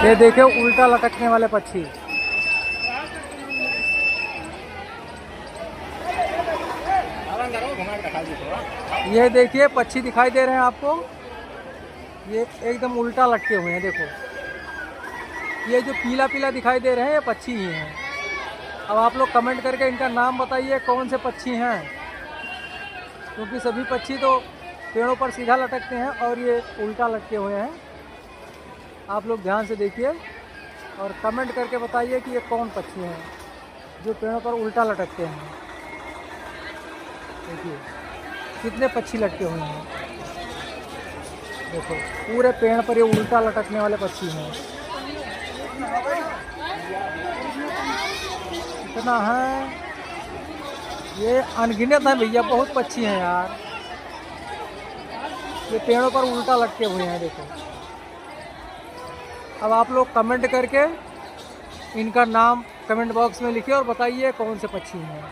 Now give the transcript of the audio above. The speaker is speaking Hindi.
ये देखिए उल्टा लटकने वाले पक्षी। ये देखिए पक्षी दिखाई दे रहे हैं आपको, ये एकदम उल्टा लटके हुए हैं। देखो ये जो पीला पीला दिखाई दे रहे हैं ये पक्षी ही हैं। अब आप लोग कमेंट करके इनका नाम बताइए कौन से पक्षी हैं, क्योंकि सभी पक्षी तो पेड़ों पर सीधा लटकते हैं और ये उल्टा लटके हुए हैं। आप लोग ध्यान से देखिए और कमेंट करके बताइए कि ये कौन पक्षी हैं जो पेड़ों पर उल्टा लटकते हैं। देखिए कितने पक्षी लटके हुए हैं, देखो पूरे पेड़ पर ये उल्टा लटकने वाले पक्षी हैं। कितना है, ये अनगिनत है भैया, बहुत पक्षी हैं यार। ये पेड़ों पर उल्टा लटके हुए हैं देखो। अब आप लोग कमेंट करके इनका नाम कमेंट बॉक्स में लिखिए और बताइए कौन से पक्षी हैं।